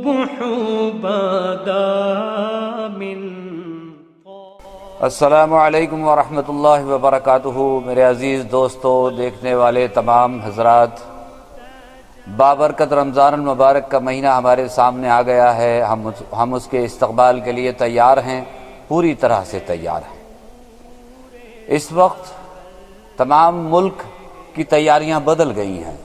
الصبح بدا من السلام علیکم ورحمۃ اللہ وبرکاتہ۔ میرے عزیز دوستو، دیکھنے والے تمام حضرات، بابرکت رمضان المبارک کا مہینہ ہمارے سامنے آ گیا ہے۔ ہم اس کے استقبال کے لیے تیار ہیں، پوری طرح سے تیار ہیں۔ اس وقت تمام ملک کی تیاریاں بدل گئی ہیں۔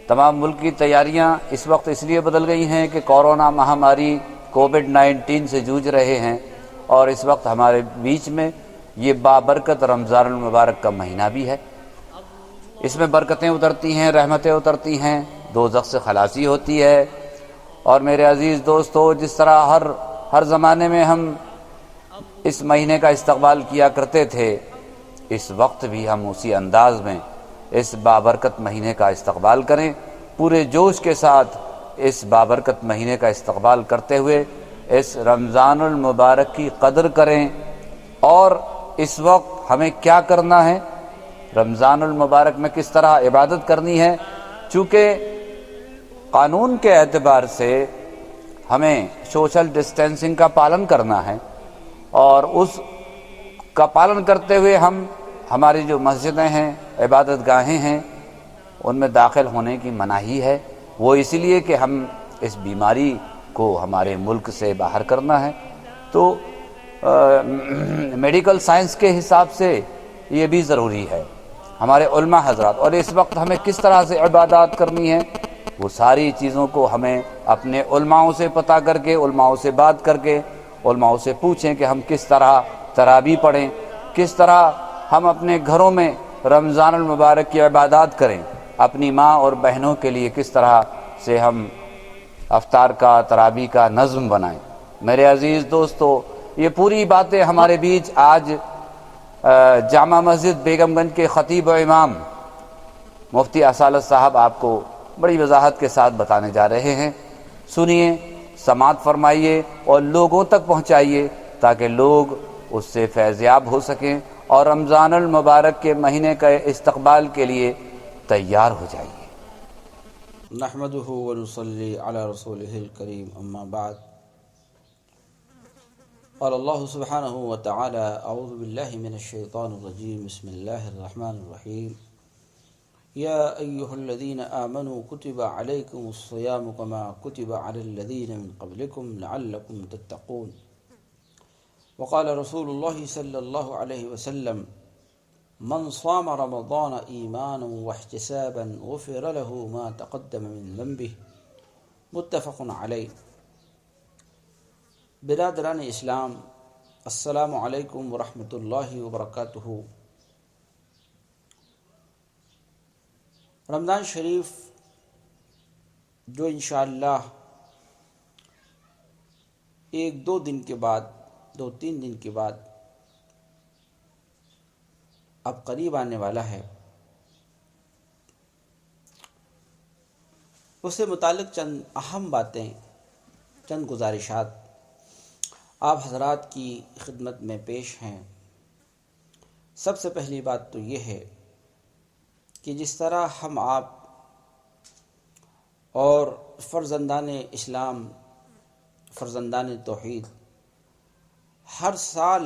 تمام ملک کی تیاریاں اس وقت اس لیے بدل گئی ہیں کہ کورونا مہاماری کووڈ-19 سے جوجھ رہے ہیں، اور اس وقت ہمارے بیچ میں یہ بابرکت رمضان المبارک کا مہینہ بھی ہے۔ اس میں برکتیں اترتی ہیں، رحمتیں اترتی ہیں، دوزخ سے خلاصی ہوتی ہے۔ اور میرے عزیز دوستو، جس طرح ہر زمانے میں ہم اس مہینے کا استقبال کیا کرتے تھے، اس وقت بھی ہم اسی انداز میں اس بابرکت مہینے کا استقبال کریں، پورے جوش کے ساتھ اس بابرکت مہینے کا استقبال کرتے ہوئے اس رمضان المبارک کی قدر کریں۔ اور اس وقت ہمیں کیا کرنا ہے، رمضان المبارک میں کس طرح عبادت کرنی ہے، چونکہ قانون کے اعتبار سے ہمیں سوشل ڈسٹینسنگ کا پالن کرنا ہے، اور اس کا پالن کرتے ہوئے ہماری جو مسجدیں ہیں، عبادت گاہیں ہیں، ان میں داخل ہونے کی مناہی ہے۔ وہ اس لیے کہ ہم اس بیماری کو ہمارے ملک سے باہر کرنا ہے۔ تو میڈیکل سائنس کے حساب سے یہ بھی ضروری ہے، ہمارے علماء حضرات۔ اور اس وقت ہمیں کس طرح سے عبادات کرنی ہے، وہ ساری چیزوں کو ہمیں اپنے علماءوں سے پتہ کر کے، علماءوں سے بات کر کے، علماءوں سے پوچھیں کہ ہم کس طرح تراویح پڑھیں، کس طرح ہم اپنے گھروں میں رمضان المبارک کی عبادات کریں، اپنی ماں اور بہنوں کے لیے کس طرح سے ہم افطار کا، تراویح کا نظم بنائیں۔ میرے عزیز دوستو، یہ پوری باتیں ہمارے بیچ آج جامع مسجد بیگم گنج کے خطیب و امام مفتی اصالت صاحب آپ کو بڑی وضاحت کے ساتھ بتانے جا رہے ہیں۔ سنیے، سماعت فرمائیے اور لوگوں تک پہنچائیے، تاکہ لوگ اس سے فیض یاب ہو سکیں اور رمضان المبارک کے مہینے کے استقبال کے لیے تیار ہو جائیے۔ نحمده ونصلي على رسوله الكريم، اما بعد۔ قال الله سبحانه وتعالى: اعوذ بالله من الشيطان الرجيم، بسم الله الرحمن الرحيم، يا ايها الذين آمنوا كتب عليكم الصيام كما كتب على الذين من قبلكم لعلكم تتقون، وقال رسول الله صلى الله عليه وسلم: من صام رمضان ایمانا واحتسابا غفر له ما تقدم من ذنبه، متفق علیہ۔ برادران اسلام، السلام علیکم ورحمۃ اللہ وبرکاتہ۔ رمضان شریف جو انشاءاللہ دو تین دن کے بعد اب قریب آنے والا ہے، اس سے متعلق چند اہم باتیں، چند گزارشات آپ حضرات کی خدمت میں پیش ہیں۔ سب سے پہلی بات تو یہ ہے کہ جس طرح ہم آپ اور فرزندان اسلام، فرزندان توحید ہر سال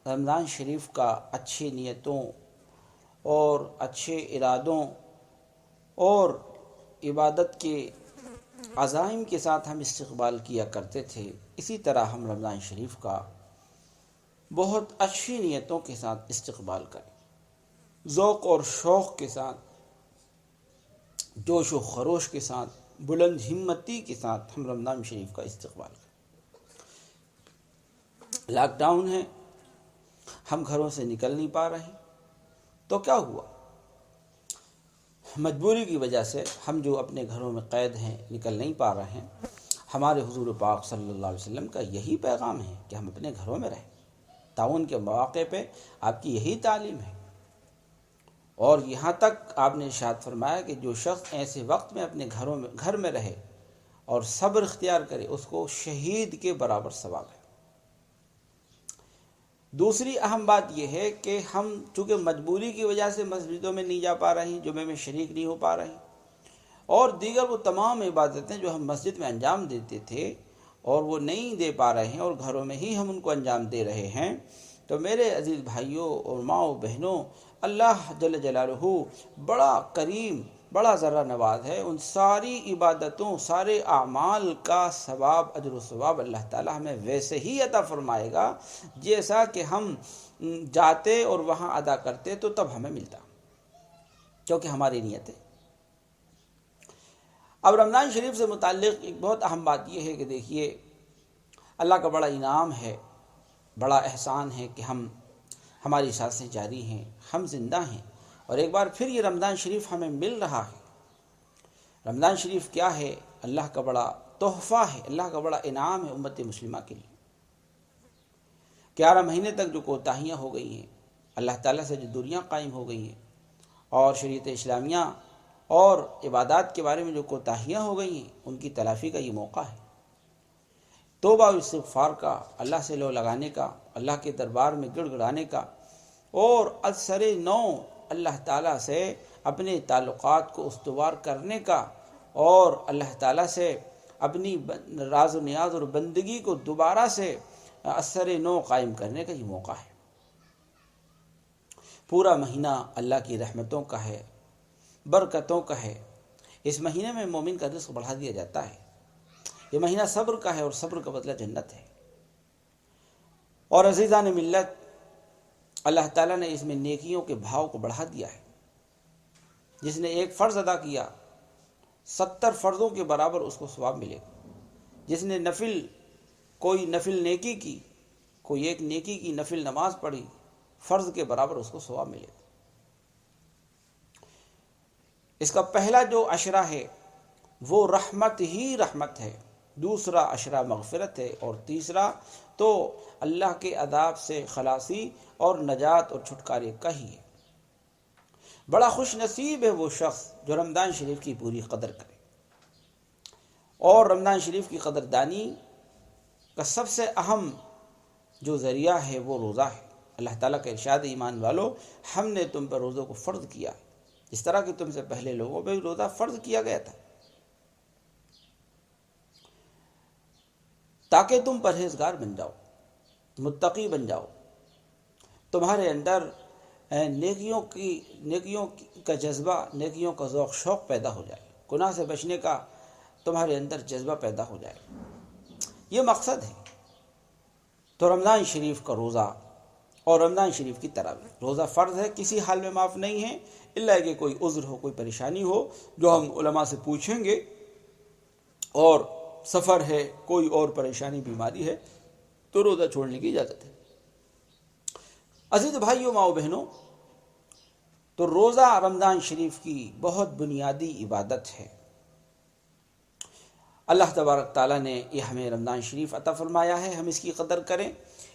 رمضان شریف کا اچھی نیتوں اور اچھے ارادوں اور عبادت کے عزائم کے ساتھ ہم استقبال کیا کرتے تھے، اسی طرح ہم رمضان شریف کا بہت اچھی نیتوں کے ساتھ استقبال کریں، ذوق اور شوق کے ساتھ، جوش و خروش کے ساتھ، بلند ہمتی کے ساتھ ہم رمضان شریف کا استقبال کریں۔ لاک ڈاؤن ہے، ہم گھروں سے نکل نہیں پا رہے، تو کیا ہوا؟ مجبوری کی وجہ سے ہم جو اپنے گھروں میں قید ہیں، نکل نہیں پا رہے ہیں۔ ہمارے حضور پاک صلی اللہ علیہ وسلم کا یہی پیغام ہے کہ ہم اپنے گھروں میں رہیں۔ تعاون کے مواقع پہ آپ کی یہی تعلیم ہے، اور یہاں تک آپ نے ارشاد فرمایا کہ جو شخص ایسے وقت میں اپنے گھر میں رہے اور صبر اختیار کرے، اس کو شہید کے برابر ثواب ہے۔ دوسری اہم بات یہ ہے کہ ہم چونکہ مجبوری کی وجہ سے مسجدوں میں نہیں جا پا رہے ہیں، جمعے میں شریک نہیں ہو پا رہے ہیں، اور دیگر وہ تمام عبادتیں جو ہم مسجد میں انجام دیتے تھے اور وہ نہیں دے پا رہے ہیں اور گھروں میں ہی ہم ان کو انجام دے رہے ہیں، تو میرے عزیز بھائیوں اور ماؤں بہنوں، اللہ جل جلالہ بڑا کریم، بڑا ذرا نواز ہے۔ ان ساری عبادتوں، سارے اعمال کا ثواب، اجر و ثواب اللہ تعالی ہمیں ویسے ہی عطا فرمائے گا جیسا کہ ہم جاتے اور وہاں ادا کرتے تو تب ہمیں ملتا، کیونکہ ہماری نیت ہے۔ اب رمضان شریف سے متعلق ایک بہت اہم بات یہ ہے کہ دیکھیے، اللہ کا بڑا انعام ہے، بڑا احسان ہے کہ ہماری سانسیں جاری ہیں، ہم زندہ ہیں، اور ایک بار پھر یہ رمضان شریف ہمیں مل رہا ہے۔ رمضان شریف کیا ہے؟ اللہ کا بڑا تحفہ ہے، اللہ کا بڑا انعام ہے امت مسلمہ کے لیے۔ 11 مہینے تک جو کوتاہیاں ہو گئی ہیں، اللہ تعالیٰ سے جو دوریاں قائم ہو گئی ہیں، اور شریعت اسلامیہ اور عبادات کے بارے میں جو کوتاہیاں ہو گئی ہیں، ان کی تلافی کا یہ موقع ہے، توبہ و استغفار کا، اللہ سے لو لگانے کا، اللہ کے دربار میں گڑ گڑانے کا، اور ازسر نو اللہ تعالیٰ سے اپنے تعلقات کو استوار کرنے کا، اور اللہ تعالیٰ سے اپنی راز و نیاز اور بندگی کو دوبارہ سے ازسر نو قائم کرنے کا یہ موقع ہے۔ پورا مہینہ اللہ کی رحمتوں کا ہے، برکتوں کا ہے۔ اس مہینے میں مومن کا رزق بڑھا دیا جاتا ہے۔ یہ مہینہ صبر کا ہے، اور صبر کا بدلہ جنت ہے۔ اور عزیزان ملت، اللہ تعالیٰ نے اس میں نیکیوں کے بھاؤ کو بڑھا دیا ہے۔ جس نے ایک فرض ادا کیا، 70 فرضوں کے برابر اس کو ثواب ملے گا۔ جس نے کوئی نفل نیکی کی، کوئی ایک نیکی کی نفل نماز پڑھی، فرض کے برابر اس کو ثواب ملے گا۔ اس کا پہلا جو عشرہ ہے وہ رحمت ہی رحمت ہے، دوسرا عشرہ مغفرت ہے، اور تیسرا تو اللہ کے عذاب سے خلاصی اور نجات اور چھٹکارے کا ہی ہے۔ بڑا خوش نصیب ہے وہ شخص جو رمضان شریف کی پوری قدر کرے، اور رمضان شریف کی قدردانی کا سب سے اہم جو ذریعہ ہے وہ روزہ ہے۔ اللہ تعالیٰ کا ارشاد: ایمان والو، ہم نے تم پر روزوں کو فرض کیا، اس طرح کہ تم سے پہلے لوگوں پہ روزہ فرض کیا گیا تھا، تاکہ تم پرہیزگار بن جاؤ، متقی بن جاؤ، تمہارے اندر نیکیوں کا جذبہ، نیکیوں کا ذوق شوق پیدا ہو جائے، گناہ سے بچنے کا تمہارے اندر جذبہ پیدا ہو جائے۔ یہ مقصد ہے۔ تو رمضان شریف کا روزہ اور رمضان شریف کی تراویح، روزہ فرض ہے، کسی حال میں معاف نہیں ہے، الا کہ کوئی عذر ہو، کوئی پریشانی ہو جو ہم علماء سے پوچھیں گے، اور سفر ہے، کوئی اور پریشانی، بیماری ہے، تو روزہ چھوڑنے کی اجازت ہے۔ عزیز بھائیوں، ماؤں بہنوں، تو روزہ رمضان شریف کی بہت بنیادی عبادت ہے۔ اللہ تبارک تعالیٰ نے یہ ہمیں رمضان شریف عطا فرمایا ہے، ہم اس کی قدر کریں۔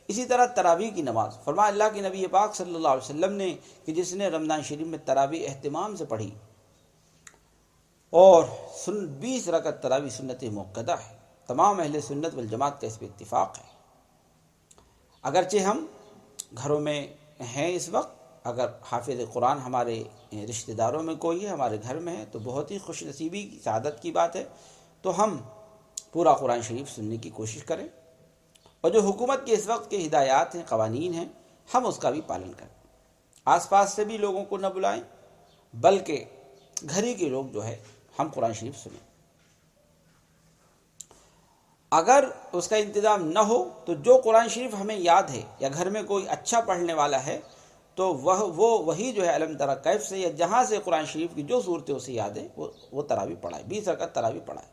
اسی طرح تراویح کی نماز، فرمایا اللہ کے نبی پاک صلی اللہ علیہ وسلم نے کہ جس نے رمضان شریف میں تراویح اہتمام سے پڑھی، اور 20 رکعت تراویح سنت موقدہ ہے، تمام اہل سنت والجماعت کا اس پہ اتفاق ہے۔ اگرچہ ہم گھروں میں ہیں اس وقت، اگر حافظ قرآن ہمارے رشتہ داروں میں کوئی ہے، ہمارے گھر میں ہے، تو بہت ہی خوش نصیبی کی سعادت کی بات ہے، تو ہم پورا قرآن شریف سننے کی کوشش کریں، اور جو حکومت کے اس وقت کے ہدایات ہیں، قوانین ہیں، ہم اس کا بھی پالن کریں۔ آس پاس سے بھی لوگوں کو نہ بلائیں، بلکہ گھر ہی کے لوگ جو ہے ہم قرآن شریف سنیں۔ اگر اس کا انتظام نہ ہو تو جو قرآن شریف ہمیں یاد ہے، یا گھر میں کوئی اچھا پڑھنے والا ہے، تو وہی جو ہے علم ترا کیف سے، یا جہاں سے قرآن شریف کی جو صورتیں اسے یاد ہے وہ تراویح پڑھائے، 20 رکعت تراویح پڑھائے۔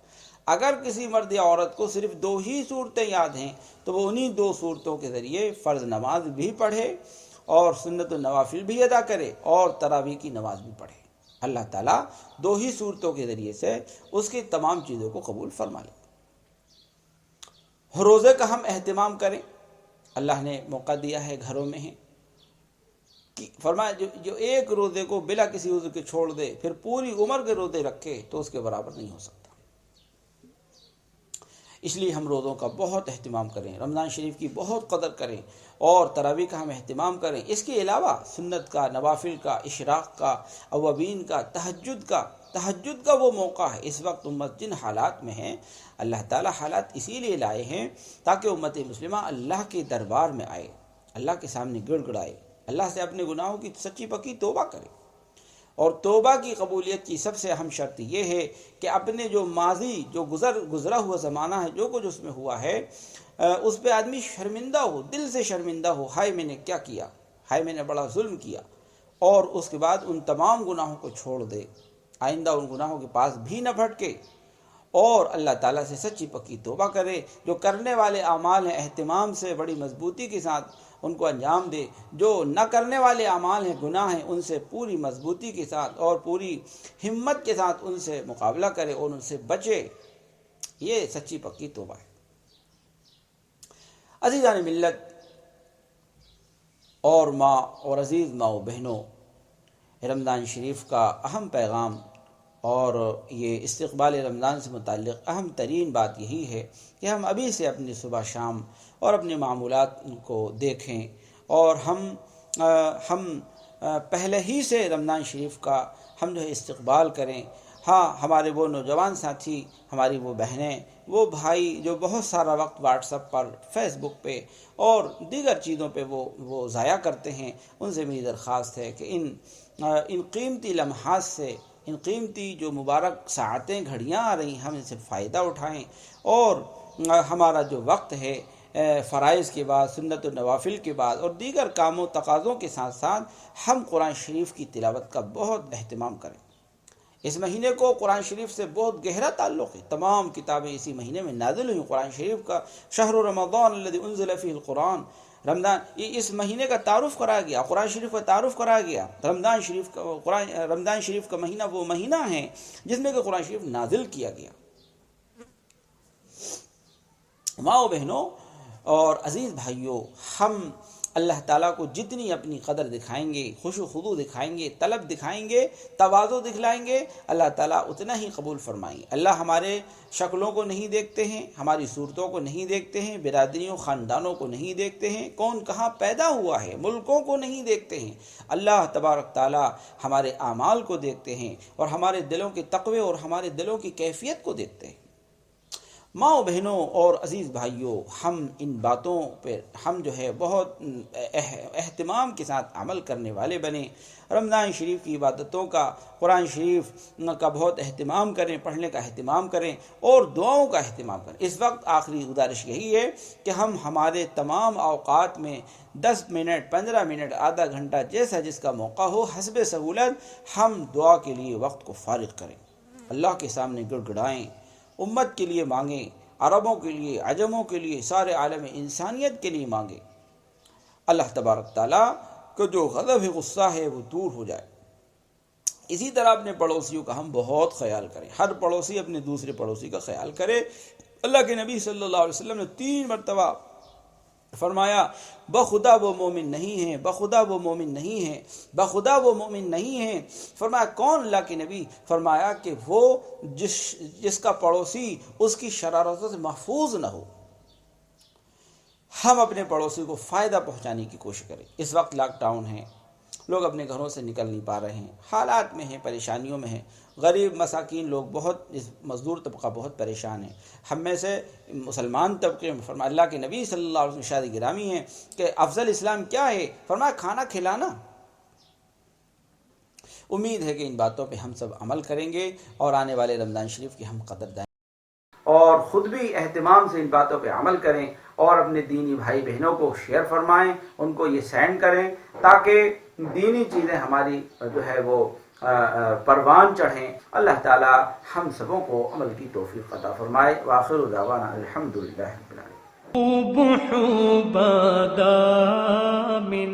اگر کسی مرد یا عورت کو صرف 2 ہی صورتیں یاد ہیں، تو وہ انہی 2 صورتوں کے ذریعے فرض نماز بھی پڑھے، اور سنت النوافل بھی ادا کرے، اور تراویح کی نماز بھی پڑھے۔ اللہ تعالیٰ 2 ہی صورتوں کے ذریعے سے اس کی تمام چیزوں کو قبول فرما لے۔ روزے کا ہم اہتمام کریں، اللہ نے موقع دیا ہے، گھروں میں ہیں، فرمایا جو ایک روزے کو بلا کسی عذر کے چھوڑ دے، پھر پوری عمر کے روزے رکھے تو اس کے برابر نہیں ہو سکتا۔ اس لیے ہم روزوں کا بہت اہتمام کریں، رمضان شریف کی بہت قدر کریں، اور تراویح کا ہم اہتمام کریں۔ اس کے علاوہ سنت کا، نوافل کا، اشراق کا، اوابین کا، تہجد کا، تہجد کا وہ موقع ہے۔ اس وقت امت جن حالات میں ہے، اللہ تعالیٰ حالات اسی لیے لائے ہیں تاکہ امت مسلمہ اللہ کے دربار میں آئے، اللہ کے سامنے گڑ گڑائے، اللہ سے اپنے گناہوں کی سچی پکی توبہ کرے۔ اور توبہ کی قبولیت کی سب سے اہم شرط یہ ہے کہ اپنے جو ماضی، جو گزرا ہوا زمانہ ہے، جو کچھ اس میں ہوا ہے، اس پہ آدمی شرمندہ ہو، دل سے شرمندہ ہو، ہائے میں نے کیا کیا، ہائے میں نے بڑا ظلم کیا، اور اس کے بعد ان تمام گناہوں کو چھوڑ دے، آئندہ ان گناہوں کے پاس بھی نہ بھٹکے، اور اللہ تعالیٰ سے سچی پکی توبہ کرے۔ جو کرنے والے اعمال ہیں اہتمام سے، بڑی مضبوطی کے ساتھ ان کو انجام دے، جو نہ کرنے والے اعمال ہیں، گناہ ہیں، ان سے پوری مضبوطی کے ساتھ اور پوری ہمت کے ساتھ ان سے مقابلہ کرے اور ان سے بچے۔ یہ سچی پکی توبہ ہے۔ عزیزان ملت اور ماں اور عزیز ماں و بہنوں، رمضان شریف کا اہم پیغام اور یہ استقبال رمضان سے متعلق اہم ترین بات یہی ہے کہ ہم ابھی سے اپنی صبح شام اور اپنے معمولات کو دیکھیں، اور ہم پہلے ہی سے رمضان شریف کا ہم جو ہے استقبال کریں۔ ہاں، ہمارے وہ نوجوان ساتھی، ہماری وہ بہنیں، وہ بھائی جو بہت سارا وقت واٹس ایپ پر، فیس بک پہ اور دیگر چیزوں پہ وہ ضائع کرتے ہیں، ان سے میری درخواست ہے کہ ان قیمتی لمحات سے، ان قیمتی جو مبارک ساعتیں، گھڑیاں آ رہی ہیں، ہم ان سے فائدہ اٹھائیں، اور ہمارا جو وقت ہے فرائض کے بعد، سنت و نوافل کے بعد اور دیگر کاموں تقاضوں کے ساتھ ساتھ ہم قرآن شریف کی تلاوت کا بہت اہتمام کریں۔ اس مہینے کو قرآن شریف سے بہت گہرا تعلق ہے، تمام کتابیں اسی مہینے میں نازل ہوئیں۔ قرآن شریف کا شہر رمضان الذی انزل فیہ القرآن، رمضان، یہ اس مہینے کا تعارف کرایا گیا، قرآن شریف کا تعارف کرایا گیا۔ رمضان شریف کا مہینہ وہ مہینہ ہے جس میں کہ قرآن شریف نازل کیا گیا۔ ماں و بہنوں اور عزیز بھائیوں، ہم اللہ تعالیٰ کو جتنی اپنی قدر دکھائیں گے، خشوع و خضوع دکھائیں گے، طلب دکھائیں گے، تواضع دکھلائیں گے، اللہ تعالیٰ اتنا ہی قبول فرمائیں گے۔ اللہ ہمارے شکلوں کو نہیں دیکھتے ہیں، ہماری صورتوں کو نہیں دیکھتے ہیں، برادریوں خاندانوں کو نہیں دیکھتے ہیں، کون کہاں پیدا ہوا ہے، ملکوں کو نہیں دیکھتے ہیں۔ اللہ تبارک تعالیٰ ہمارے اعمال کو دیکھتے ہیں اور ہمارے دلوں کے تقوی اور ہمارے دلوں کی کیفیت کو دیکھتے ہیں۔ ماں و بہنوں اور عزیز بھائیوں، ہم ان باتوں پہ ہم جو ہے بہت اہتمام کے ساتھ عمل کرنے والے بنیں۔ رمضان شریف کی عبادتوں کا، قرآن شریف کا بہت اہتمام کریں، پڑھنے کا اہتمام کریں اور دعاؤں کا اہتمام کریں۔ اس وقت آخری گزارش یہی ہے کہ ہم ہمارے تمام اوقات میں 10 منٹ، 15 منٹ، آدھا گھنٹہ، جیسا جس کا موقع ہو، حسب سہولت ہم دعا کے لیے وقت کو فارغ کریں، اللہ کے سامنے گڑ گڑائیں، امت کے لیے مانگیں، عربوں کے لیے، عجموں کے لیے، سارے عالم انسانیت کے لیے مانگیں۔ اللہ تبارک تعالیٰ کا جو غضب ہے، غصہ ہے، وہ دور ہو جائے۔ اسی طرح اپنے پڑوسیوں کا ہم بہت خیال کریں، ہر پڑوسی اپنے دوسرے پڑوسی کا خیال کرے۔ اللہ کے نبی صلی اللہ علیہ وسلم نے 3 مرتبہ فرمایا، بخدا وہ مومن نہیں ہیں، بخدا وہ مومن نہیں ہیں، بخدا وہ مومن نہیں ہیں۔ فرمایا کون؟ اللہ کے نبی فرمایا کہ وہ جس کا پڑوسی اس کی شرارتوں سے محفوظ نہ ہو۔ ہم اپنے پڑوسی کو فائدہ پہنچانے کی کوشش کریں۔ اس وقت لاک ڈاؤن ہے، لوگ اپنے گھروں سے نکل نہیں پا رہے ہیں، حالات میں ہیں، پریشانیوں میں ہیں، غریب مساکین لوگ بہت، مزدور طبقہ بہت پریشان ہے۔ ہم میں سے مسلمان طبقے میں فرمایا، اللہ کے نبی صلی اللہ علیہ وسلم ارشاد گرامی ہے کہ افضل اسلام کیا ہے؟ فرمایا کھانا کھلانا۔ امید ہے کہ ان باتوں پہ ہم سب عمل کریں گے اور آنے والے رمضان شریف کی ہم قدر دائیں اور خود بھی اہتمام سے ان باتوں پہ عمل کریں اور اپنے دینی بھائی بہنوں کو شیئر فرمائیں، ان کو یہ سینڈ کریں تاکہ دینی چیزیں ہماری جو ہے وہ پروان چڑھیں۔ اللہ تعالی ہم سبوں کو عمل کی توفیق عطا فرمائے۔ وآخر دعوانا الحمدللہ رب العالمین۔ حبادا من